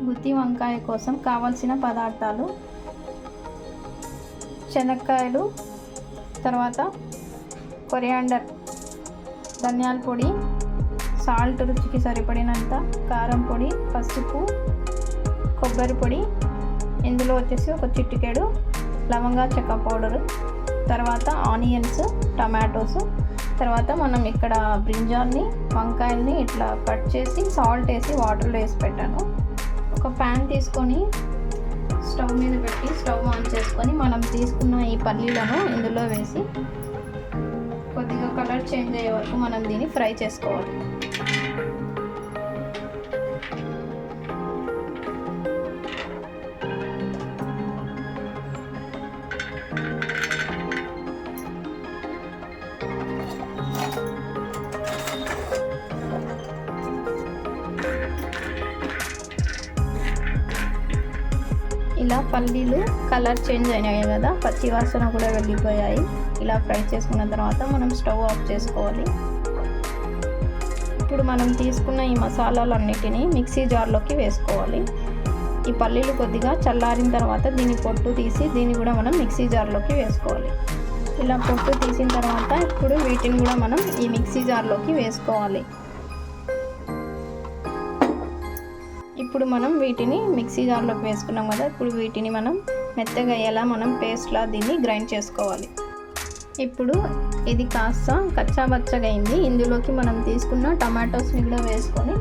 గుత్తి వంకాయ కోసం కావాల్సిన పదార్థాలు: శనక్కాయలు, తర్వాత కొరియాండర్, ధనియాల పొడి, సాల్ట్ రుచికి సరిపడినంత, కారం పొడి, పసుపు, కొబ్బరి పొడి, ఇందులో వచ్చేసి ఒక చిటికెడు లవంగా చెక్క పౌడరు, తర్వాత ఆనియన్స్, టమాటోస్, తర్వాత మనం ఇక్కడ బ్రింజాల్ని, వంకాయల్ని ఇట్లా కట్ చేసి సాల్ట్ వేసి వాటర్లో వేసి పెట్టాను. ఒక ప్యాన్ తీసుకొని స్టవ్ మీద పెట్టి స్టవ్ ఆన్ చేసుకొని మనం తీసుకున్న ఈ పల్లీలను ఇందులో వేసి కొద్దిగా కలర్ చేంజ్ అయ్యే వరకు మనం దీన్ని ఫ్రై చేసుకోవాలి. ఇలా పల్లీలు కలర్ చేంజ్ అయినాయి కదా, పచ్చి వాసన కూడా వెళ్ళిపోయాయి. ఇలా ఫ్రై చేసుకున్న తర్వాత మనం స్టవ్ ఆఫ్ చేసుకోవాలి. ఇప్పుడు మనం తీసుకున్న ఈ మసాలాలన్నిటినీ మిక్సీ జార్లోకి వేసుకోవాలి. ఈ పల్లీలు కొద్దిగా చల్లారిన తర్వాత దీని పొట్టు తీసి దీన్ని కూడా మనం మిక్సీ జార్లోకి వేసుకోవాలి. ఇలా పొట్టు తీసిన తర్వాత ఇప్పుడు వీటిని కూడా మనం ఈ మిక్సీ జార్లోకి వేసుకోవాలి. ఇప్పుడు మనం వీటిని మిక్సీ జార్లోకి వేసుకున్నాం కదా, ఇప్పుడు వీటిని మనం మెత్తగా అయ్యేలా మనం పేస్ట్లా దీన్ని గ్రైండ్ చేసుకోవాలి. ఇప్పుడు ఇది కాస్త కచ్చాబచ్చగా అయింది. ఇందులోకి మనం తీసుకున్న టమాటోస్ని కూడా వేసుకొని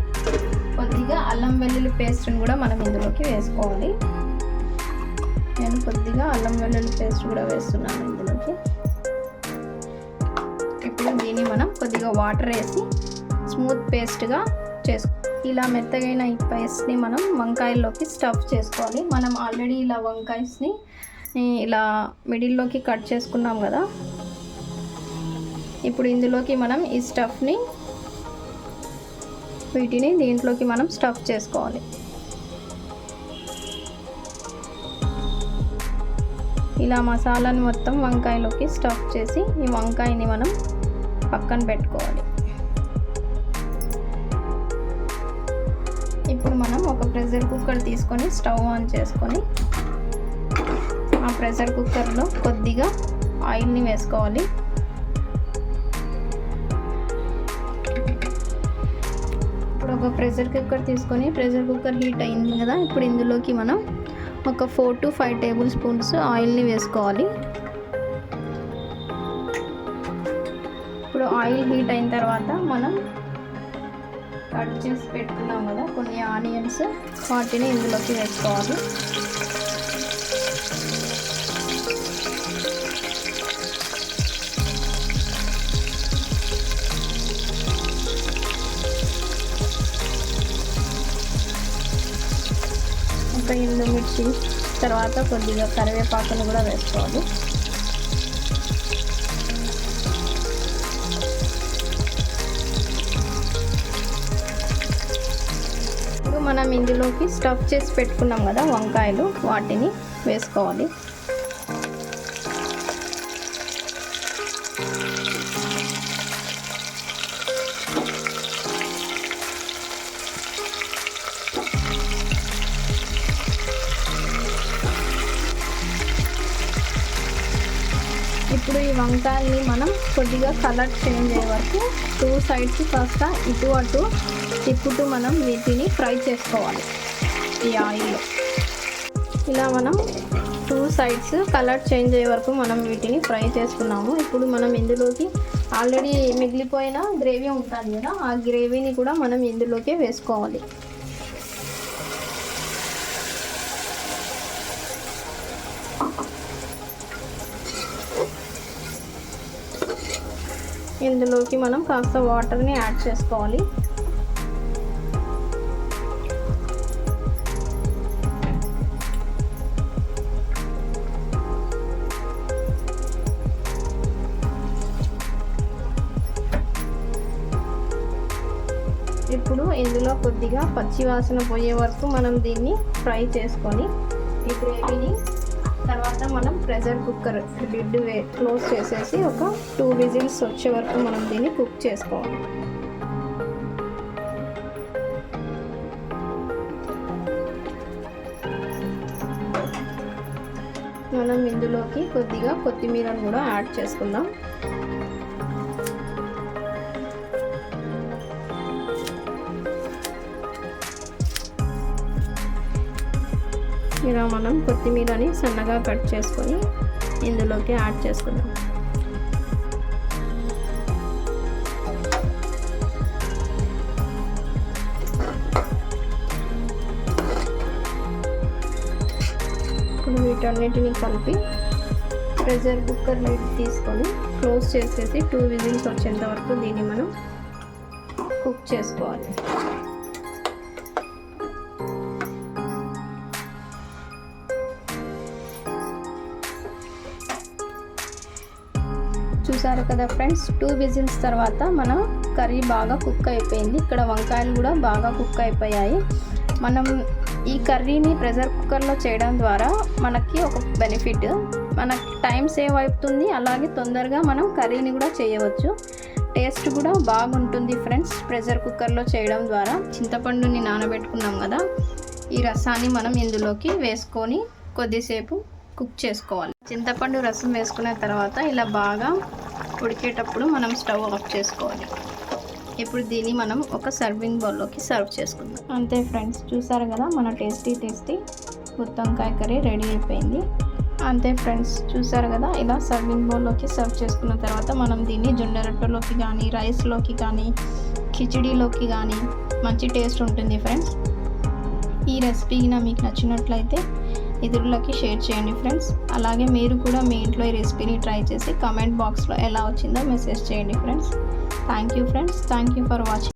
కొద్దిగా అల్లం వెల్లుల్లి పేస్ట్ని కూడా మనం ఇందులోకి వేసుకోవాలి. నేను కొద్దిగా అల్లం వెల్లుల్లి పేస్ట్ కూడా వేస్తున్నాను ఇందులోకి. ఇప్పుడు దీన్ని మనం కొద్దిగా వాటర్ వేసి స్మూత్ పేస్ట్గా చేసుకోవాలి. ఇలా మెత్తగైన ఈ పేస్ట్ని మనం వంకాయల్లోకి స్టఫ్ చేసుకోవాలి. మనం ఆల్రెడీ ఇలా వంకాయస్ని ఇలా మిడిల్లోకి కట్ చేసుకున్నాం కదా, ఇప్పుడు ఇందులోకి మనం ఈ స్టఫ్ని వీటిని దీంట్లోకి మనం స్టఫ్ చేసుకోవాలి. ఇలా మసాలాని మొత్తం వంకాయలోకి స్టఫ్ చేసి ఈ వంకాయని మనం పక్కన పెట్టుకోవాలి. ఇప్పుడు మనం ఒక ప్రెషర్ కుక్కర్ తీసుకొని స్టవ్ ఆన్ చేసుకొని ఆ ప్రెషర్ కుక్కర్లో కొద్దిగా ఆయిల్ని వేసుకోవాలి. ఇప్పుడు ఒక ప్రెషర్ కుక్కర్ తీసుకొని ప్రెషర్ కుక్కర్ హీట్ అయింది కదా, ఇప్పుడు ఇందులోకి మనం ఒక 4 to 5 టేబుల్ స్పూన్స్ ఆయిల్ని వేసుకోవాలి. ఇప్పుడు ఆయిల్ హీట్ అయిన తర్వాత మనం కట్ చేసి పెట్టుకున్నాం కదా కొన్ని ఆనియన్స్, వాటిని ఇందులోకి వేసుకోవాలి. ఇంకా ఎండుమిర్చి, తర్వాత కొద్దిగా కరివేపాకును కూడా వేసుకోవాలి. మనం ఇందులోకి స్టఫ్ చేసి పెట్టుకున్నాం కదా వంకాయలు, వాటిని వేసుకోవాలి. ఇప్పుడు ఈ వంకాయల్ని మనం కొద్దిగా కలర్ చేంజ్ అయ్యే వరకు 2 సైడ్స్ కాస్త ఇటు అటు తిప్పుతూ మనం వీటిని ఫ్రై చేసుకోవాలి ఈ ఆయిల్లో. ఇలా మనం 2 సైడ్స్ కలర్ చేంజ్ అయ్యే వరకు మనం వీటిని ఫ్రై చేసుకున్నాము. ఇప్పుడు మనం ఇందులోకి ఆల్రెడీ మిగిలిపోయిన గ్రేవీ ఉంటుంది కదా, ఆ గ్రేవీని కూడా మనం ఇందులోకి వేసుకోవాలి. ఇందులోకి మనం కాస్త వాటర్ని యాడ్ చేసుకోవాలి. ఇప్పుడు ఇందులో కొద్దిగా పచ్చి వాసన పోయే వరకు మనం దీన్ని ఫ్రై చేసుకొని ఈ గ్రేవీని తర్వాత మనం ప్రెషర్ కుక్కర్ లిడ్ క్లోజ్ చేసేసి ఒక 2 విజిల్స్ వచ్చే వరకు మనం దీన్ని కుక్ చేసుకోవాలి. మనం ఇందులోకి కొద్దిగా కొత్తిమీరను కూడా యాడ్ చేసుకుందాం. ఇలా మనం కొత్తిమీరని సన్నగా కట్ చేసుకొని ఇందులోకి యాడ్ చేసుకుందాం. ఇప్పుడు వీటన్నిటిని కలిపి ప్రెషర్ కుక్కర్ లిడ్ తీసుకొని క్లోజ్ చేసేసి 2 విజిల్స్ వచ్చేంత వరకు దీన్ని మనం కుక్ చేసుకోవాలి. చూసారు కదా ఫ్రెండ్స్, 2 విజిల్స్ తర్వాత మన కర్రీ బాగా కుక్ అయిపోయింది. ఇక్కడ వంకాయలు కూడా బాగా కుక్ అయిపోయాయి. మనం ఈ కర్రీని ప్రెషర్ కుక్కర్లో చేయడం ద్వారా మనకి ఒక బెనిఫిట్, మనకి టైం సేవ్ అవుతుంది, అలాగే తొందరగా మనం కర్రీని కూడా చేయవచ్చు. టేస్ట్ కూడా బాగుంటుంది ఫ్రెండ్స్ ప్రెషర్ కుక్కర్లో చేయడం ద్వారా. చింతపండుని నానబెట్టుకున్నాం కదా, ఈ రసాన్ని మనం ఇందులోకి వేసుకొని కొద్దిసేపు కుక్ చేసుకోవాలి. చింతపండు రసం వేసుకున్న తర్వాత ఇలా బాగా ఉడికేటప్పుడు మనం స్టవ్ ఆఫ్ చేసుకోవాలి. ఇప్పుడు దీన్ని మనం ఒక సర్వింగ్ బౌల్లోకి సర్వ్ చేసుకుందాం. అంతే ఫ్రెండ్స్, చూసారు కదా మన టేస్టీ గుత్తొంకాయ కర్రీ రెడీ అయిపోయింది. అంతే ఫ్రెండ్స్, చూసారు కదా ఇలా సర్వింగ్ బౌల్లోకి సర్వ్ చేసుకున్న తర్వాత మనం దీన్ని జొన్న రొట్టెలోకి కానీ, రైస్లోకి కానీ, కిచిడీలోకి కానీ మంచి టేస్ట్ ఉంటుంది ఫ్రెండ్స్. ఈ రెసిపీ మీకు నచ్చినట్లయితే ఇతరులకి షేర్ చేయండి ఫ్రెండ్స్. అలాగే మీరు కూడా మీ ఇంట్లో ఈ రెసిపీని ట్రై చేసి కామెంట్ బాక్స్లో ఎలా వచ్చిందో మెసేజ్ చేయండి friends. Thank you friends, thank you for watching.